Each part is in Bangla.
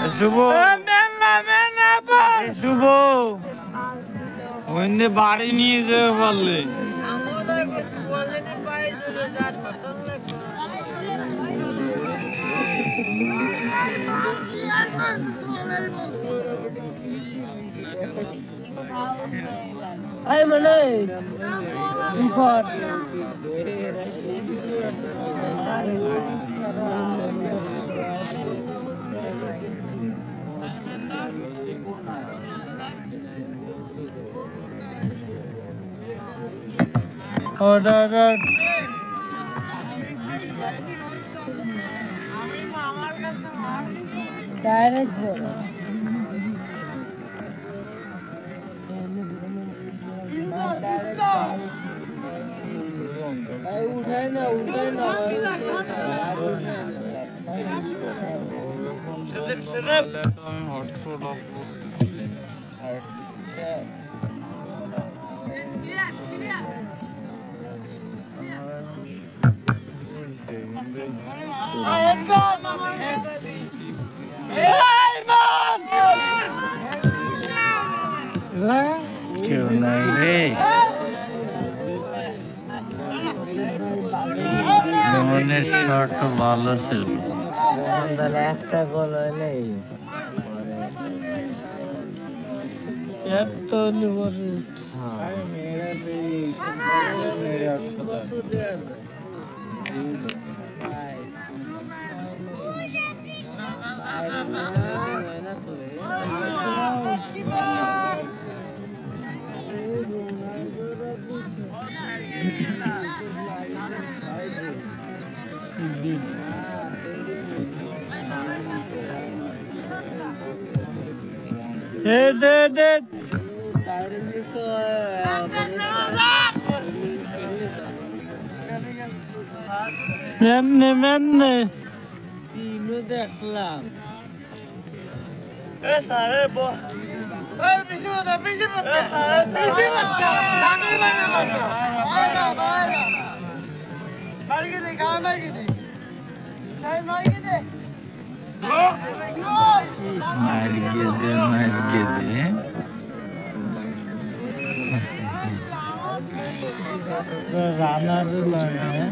শুভ শুভ ওইনে বাড়ি নিয়ে যেতে পারলে Ay, Manay! Import! Order. Direct bolo. उठाए ना কেউ নাই রে মনের শট ভালো ছিল তাহলে একটা গোল হলেই এত নিবরে মেনে তিনও দেখলাম সারে রানার লাগে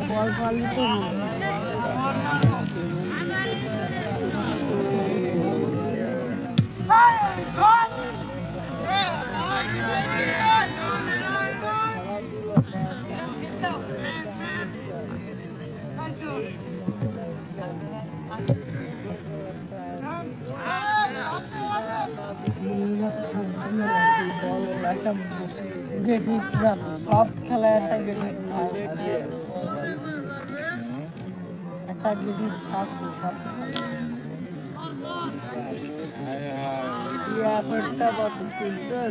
বল পালি তো সব খেলা একটা গেটিস একটা গেটিস সব ব্যাপারটা কত সুন্দর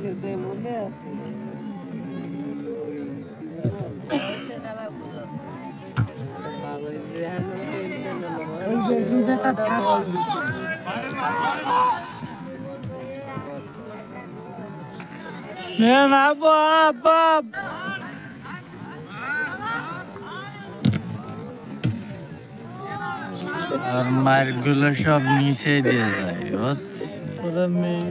আমার মনে আছে আর মারগুলো সব নিচে দিয়ে যায় ওরা মেয়ে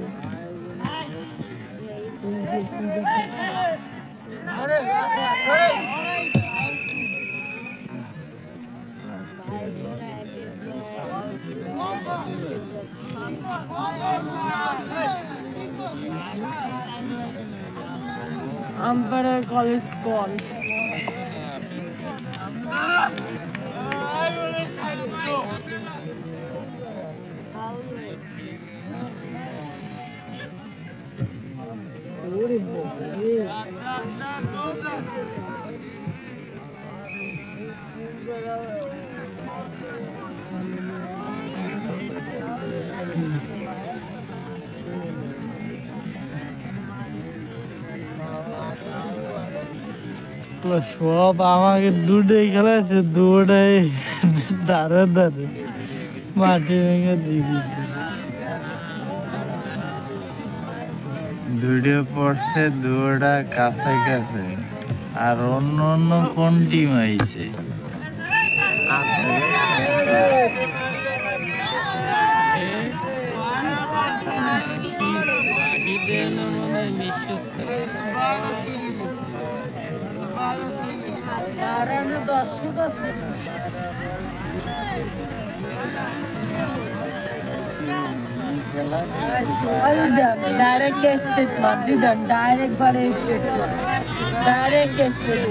Ampere College Ball. সব আমাকে দুটাই খেলাচ্ছে, দুটাই ধারে ধারে মাটি ভেঙে দিয়েছে। দুটো পড়ছে, দুটা কাছে কাছে। আর অন্য অন্য কোন টিম আইছে? डायरेक्ट स्टेट डायरेक्ट बारे स्टेट डायरेक्ट स्टेट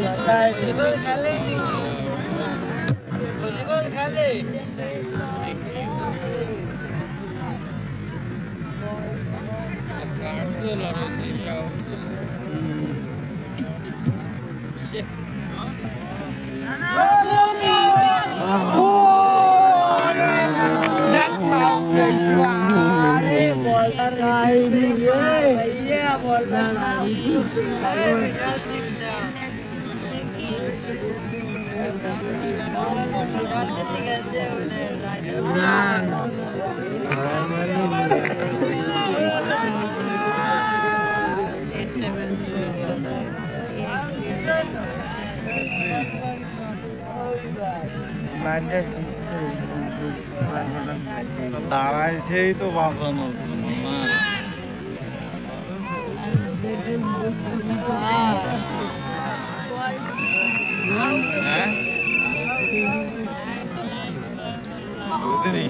দাঁড়াইছেই তো বাঁচানোর জন্য না। বুঝলি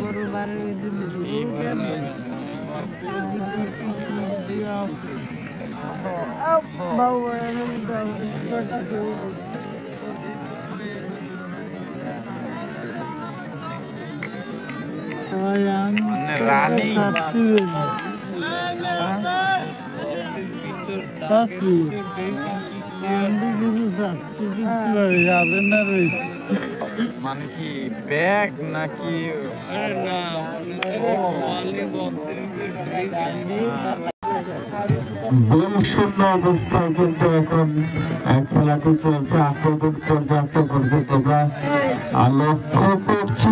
রানী মানে কি ব্যাগ নাকি? গোল শূন্য অবস্থায় কিন্তু এখন খেলাটি চলছে। আক্রমণ পর্যাপ্ত করবে তোমরা লক্ষ্য করছি।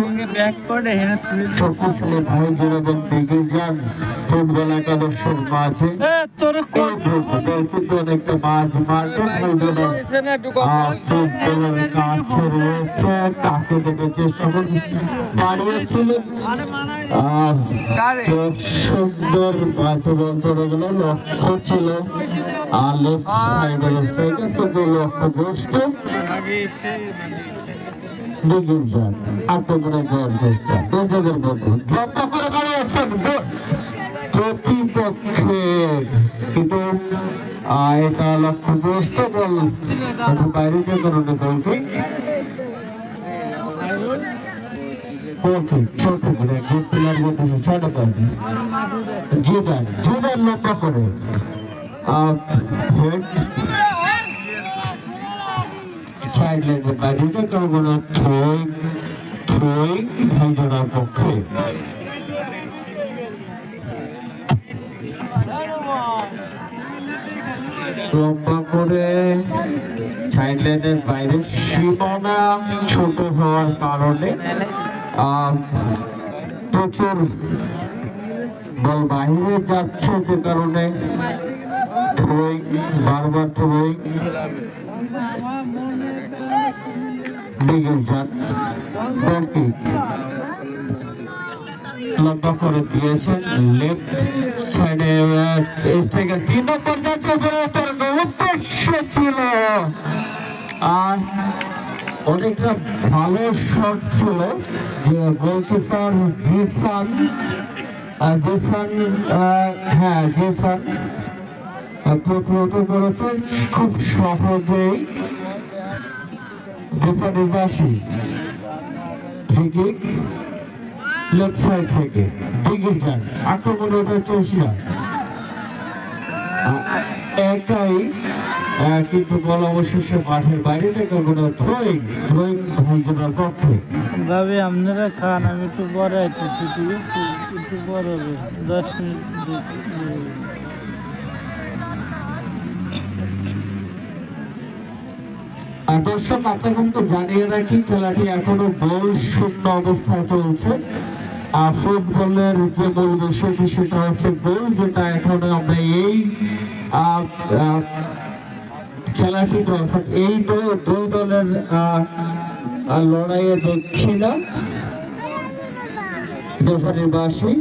শক্তিশালী ভাইজন এবং দিঘির যান ফুটবল একাদশের মাঝে কিন্তু অনেকটা মাঝ মার্কেট ফুটবলের কাছে রয়েছে, তাকে দেখে চেষ্টা করে দাঁড়িয়েছিলেন আর সুন্দর মাঝে বল চলে গেল। লক্ষ্য ছিল আর লেফট সাইডের স্ট্রাইকার কিন্তু লক্ষ্য বস্তু দিঘির যান আক্রমণে যাওয়ার চেষ্টা নিজেদের মধ্যে লক্ষ্য করে দাঁড়িয়েছেন প্রতিপক্ষের, কিন্তু এটা লক্ষ্যগ্রস্ত বল বাইরে যে কারণে গোলটি ছোট করে গুড প্লেয়ার বলতেছে ছোট করে জিদার লক্ষ্য করে সাইড লাইনের বাইরে যে কারণে ভাইজনের পক্ষে লম্বা করে সাইড লাইনের বাইরে সীমানা ছোট হওয়ার কারণে প্রচুর বল বাইরে যাচ্ছে, যে কারণে বারবার থ্রোয়িং দিঘির যান বলটি লম্বা করে দিয়েছেন লেফট সাইডে। 3 নম্বর যাচ্ছে উদ্দেশ্য ছিল আর অনেকটা ভালো শট ছিল যে গোলকিপার জিসান প্রতিহত করেছেন খুব সহজেই গোপানিবাসী থেকে লেফট সাইড থেকে দিঘির যান আক্রমণের চেষ্টা একাই, কিন্তু বল অবশেষে মাঠের বাইরে থেকে কোনো থ্রোয়িং ভাইজনের পক্ষে। ভাবি আপনারা খান, আমি একটু পরে আইতেছি, ঠিক আছে? একটু পরে হবে 10 মিনিট। দর্শক আপনাকে জানিয়ে রাখি খেলাটি এখনো গোল শূন্য অবস্থায় চলছে। ফুটবলের যে মূল বিষয়টি সেটা হচ্ছে গোল, যেটা এখনো আমরা এই খেলাটিতে অর্থাৎ এই দুই দলের লড়াইয়ে দেখছি না। রেফারির বাঁশি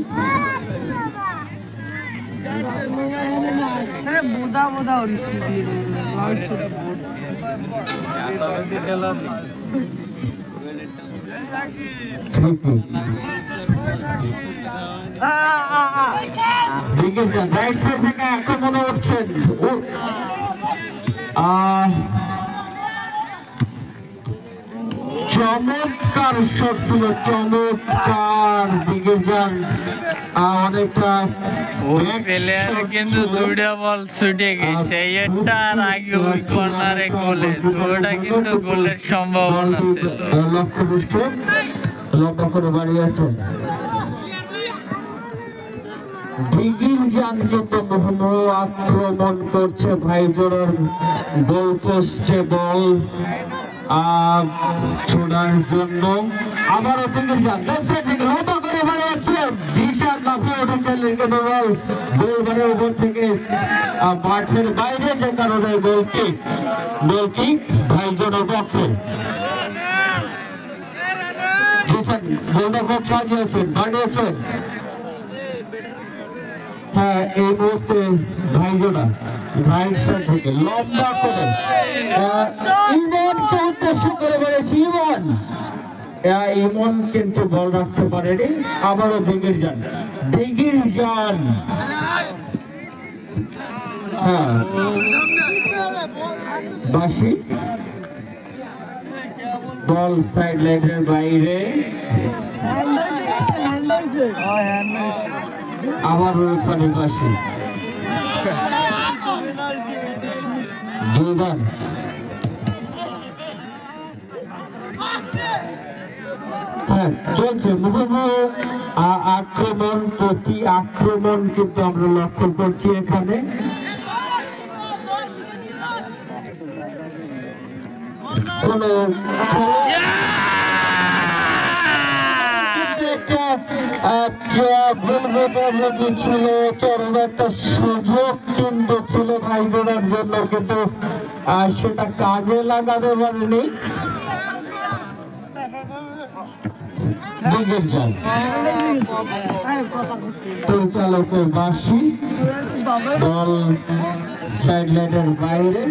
রাইট সাইড থেকে আক্রমণে উঠছেন। চমৎকার শট ছিল, চমৎকার দিকে যান অনেকটা প্লেয়ার কিন্তু দুইটা বল ছুটে গেছে, এটা আর আগে ওই কর্নারে গোলে ওটা কিন্তু গোলের সম্ভাবনা ছিল। লক্ষ্যদৃষ্ট লম্বা করে বাড়িয়েছে দিঘির যান, কিন্তু মোহাম্মদ আক্রমণ করছে ভাইজোড়ার গোল পোস্টে বল ছোড়ার জন্য। আবারও দিঘির যান লম্বা করে বাড়িয়েছে, দিশার লাফিয়ে উঠেছে বল গোলবারের উপর থেকে মাঠের বাইরে, যে কারণে গোলকিক ভাইজোড়ার পক্ষে। গোলটা খুব সাজিয়েছেন বাড়িয়েছেন। হ্যাঁ, এই মুহূর্তে ভাইজোড়া রাইট সাইড থেকে লম্বা করে ইমনকে উদ্দেশ্য করে বেড়েছে। ইমন কিন্তু বল রাখতে পারেনি। আবারও দিঘির যান হ্যাঁ বাঁশি বল সাইড লাইনের বাইরে, আবার ওইখানে বাঁশি জীবন। হ্যাঁ চলছে আক্রমণ প্রতি আক্রমণ কিন্তু আমরা লক্ষ্য করছি এখানে। কোন ছিল, চরম একটা সুযোগ কিন্তু ছিল ভাইজোড়ার জন্য, কিন্তু সেটা কাজে লাগাতে পারেনি। পরিচালকের বাঁশি বল সাইড লাইনের বাইরে,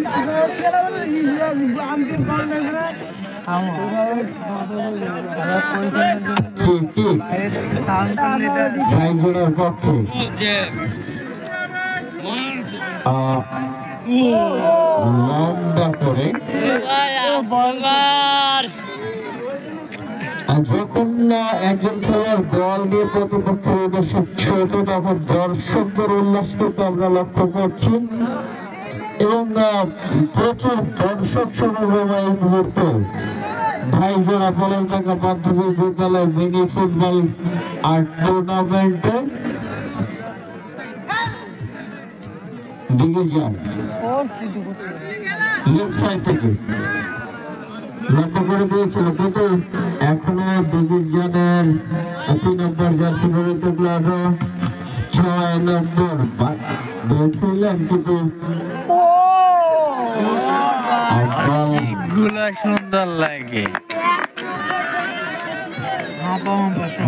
ভাইজোড়ার পক্ষে লম্বা করে। যখন একজন খেলোয়াড় বল নিয়ে প্রতিপক্ষের উদ্দেশ্যে ছোট, তখন দর্শকদের উল্লাস কিন্তু আমরা লক্ষ্য করছি এবং প্রচুর দর্শক সমাগম এই মুহূর্তে ভাইজোড়া পলাশঢাকা মাধ্যমিক বিদ্যালয় মিনি ফুটবল আর টুর্নামেন্টে। দিঘির যান লেফট সাইড থেকে লক্ষ্য করে দিয়েছিল, কিন্তু এখনো দিঘির জানের 3 নম্বর জার্সি পরে ক্লাব 6 নম্বর দিয়েছিলেন, কিন্তু গুলা সুন্দর লাগে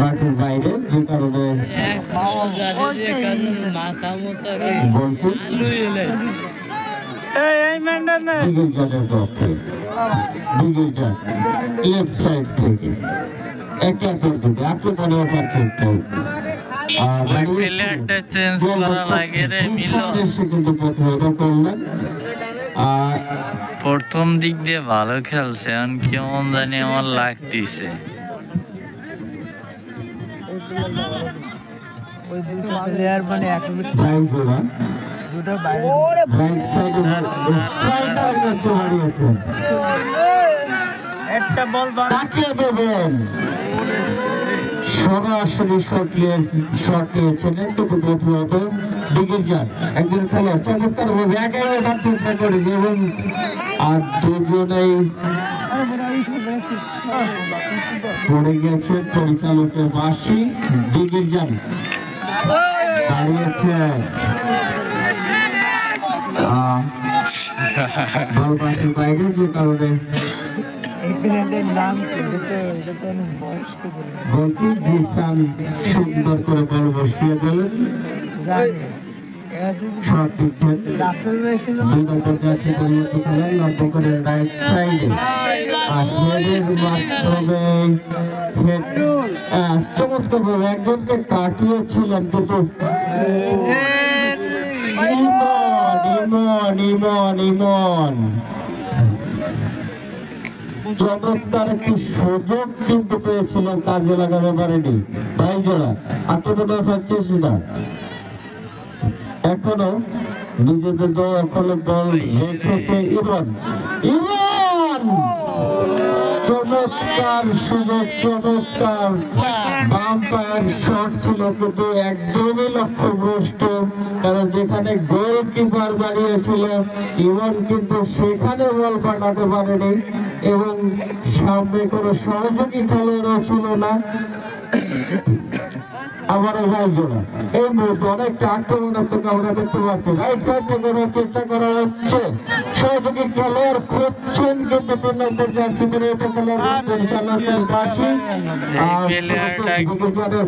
মাঠের বাইরে, যে কারণে দিঘির জানের পক্ষে দিঘির জান লেফট সাইড থেকে একে দিকে আক্রমণে পাচ্ছেন প্লেয়ারটা চেঞ্জ করা লাগে রে মিলো। কিন্তু প্রতিহত করলেন। প্রথম দিক দিয়ে ভালো খেলছে, এখন কেমন জানি আমার লাগতেছে। একটা বল সরাসরি শট নিয়েছিলেন, কিন্তু প্রথমত দিকের যান একজন খেলোয়াড় চমৎকার ভাবে একাই ওঠার চেষ্টা করেছে এবং আর দুজনেই পড়ে গেছে পরিচালকের বাঁশি। দিকের যান দাঁড়িয়েছে বল বাঁশির বাইরে, যে কারণে সুন্দর করে বল বসিয়ে দিলেন। শট দিচ্ছেন দুই নম্বর জার্সি পরিবর্তন খেলেন লক্ষ্য করে রাইট সাইডে আর হেডের মাধ্যমে চমৎকার ভাবে একজনকে কাটিয়েছিলেন কিন্তু ইমন চমৎকার একটি সুযোগ কিন্তু পেয়েছিলেন, কাজে লাগাতে পারেনি ভাই জোড়া। আত্মপ্রকাশ হচ্ছে না এখনো নিজেদের দলে বল রেখেছে ইমন। চমৎকার সুযোগ, চমৎকার বাম পায়ের শট ছিল কিন্তু একদমই লক্ষ্যভ্রষ্ট, কারণ যেখানে গোলকিপার দাঁড়িয়েছিল ইমন কিন্তু সেখানে বল পাঠাতে পারেনি এবং সামনে কোনো সহযোগী খেলোয়াড়ও ছিল না। আবারও ভাই জোড়া এই মুহূর্তে অনেকটা আক্রমণাত্মক আমরা দেখতে পাচ্ছি। রাইট সাইড থেকে চেষ্টা করা হচ্ছে, সহযোগী খেলোয়াড় খুঁজছেন কিন্তু 3 নম্বর জার্সি পরে পরিচালকের বাঁশি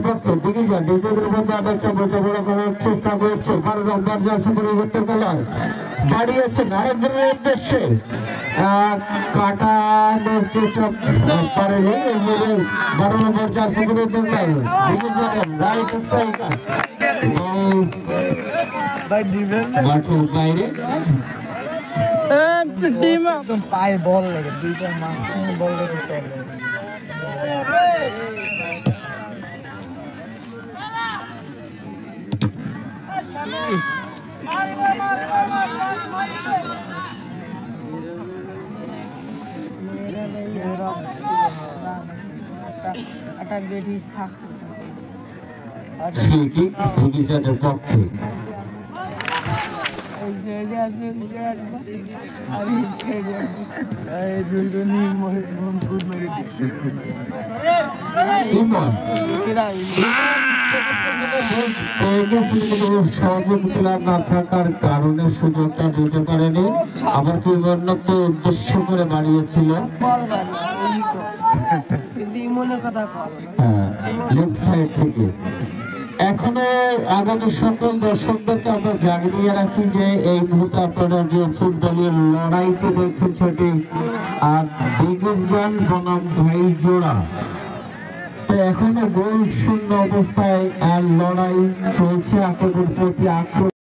পক্ষে দিকে যান নিজেদের মধ্যে আরেকটা বলতে বড় করার চেষ্টা করছে। 12 নম্বর জার্সি পরিবর্তন খেলোয়াড় দাঁড়িয়েছেন আরেকজনের উদ্দেশ্যে কাটানোর চেষ্টা পারেনি। 12 নম্বর জার্সি পরিবর্তন রাইট স্ট্রাইকার মাঠের বাইরে পায়ে বল লেগে দুইটা মাঝখানে বল লেগে একটা গেটিস থাক ভুগিচানের পক্ষে না থাকার কারণে সুযোগটা দিতে পারেনি, আবার কি উদ্দেশ্য করে বাড়িয়েছিল লেফট সাইড থেকে। এখনো আগামী সকল দর্শকদেরকে আমরা জানিয়ে রাখি যে এই মুহূর্তে আপনারা যে ফুটবলের লড়াইটি দেখছেন সেটি আর দিকের যান বনাম ভাই জোড়া। তো এখনো গোল শূন্য অবস্থায় আর লড়াই চলছে, আক্রমণ প্রতি আক্রমণ।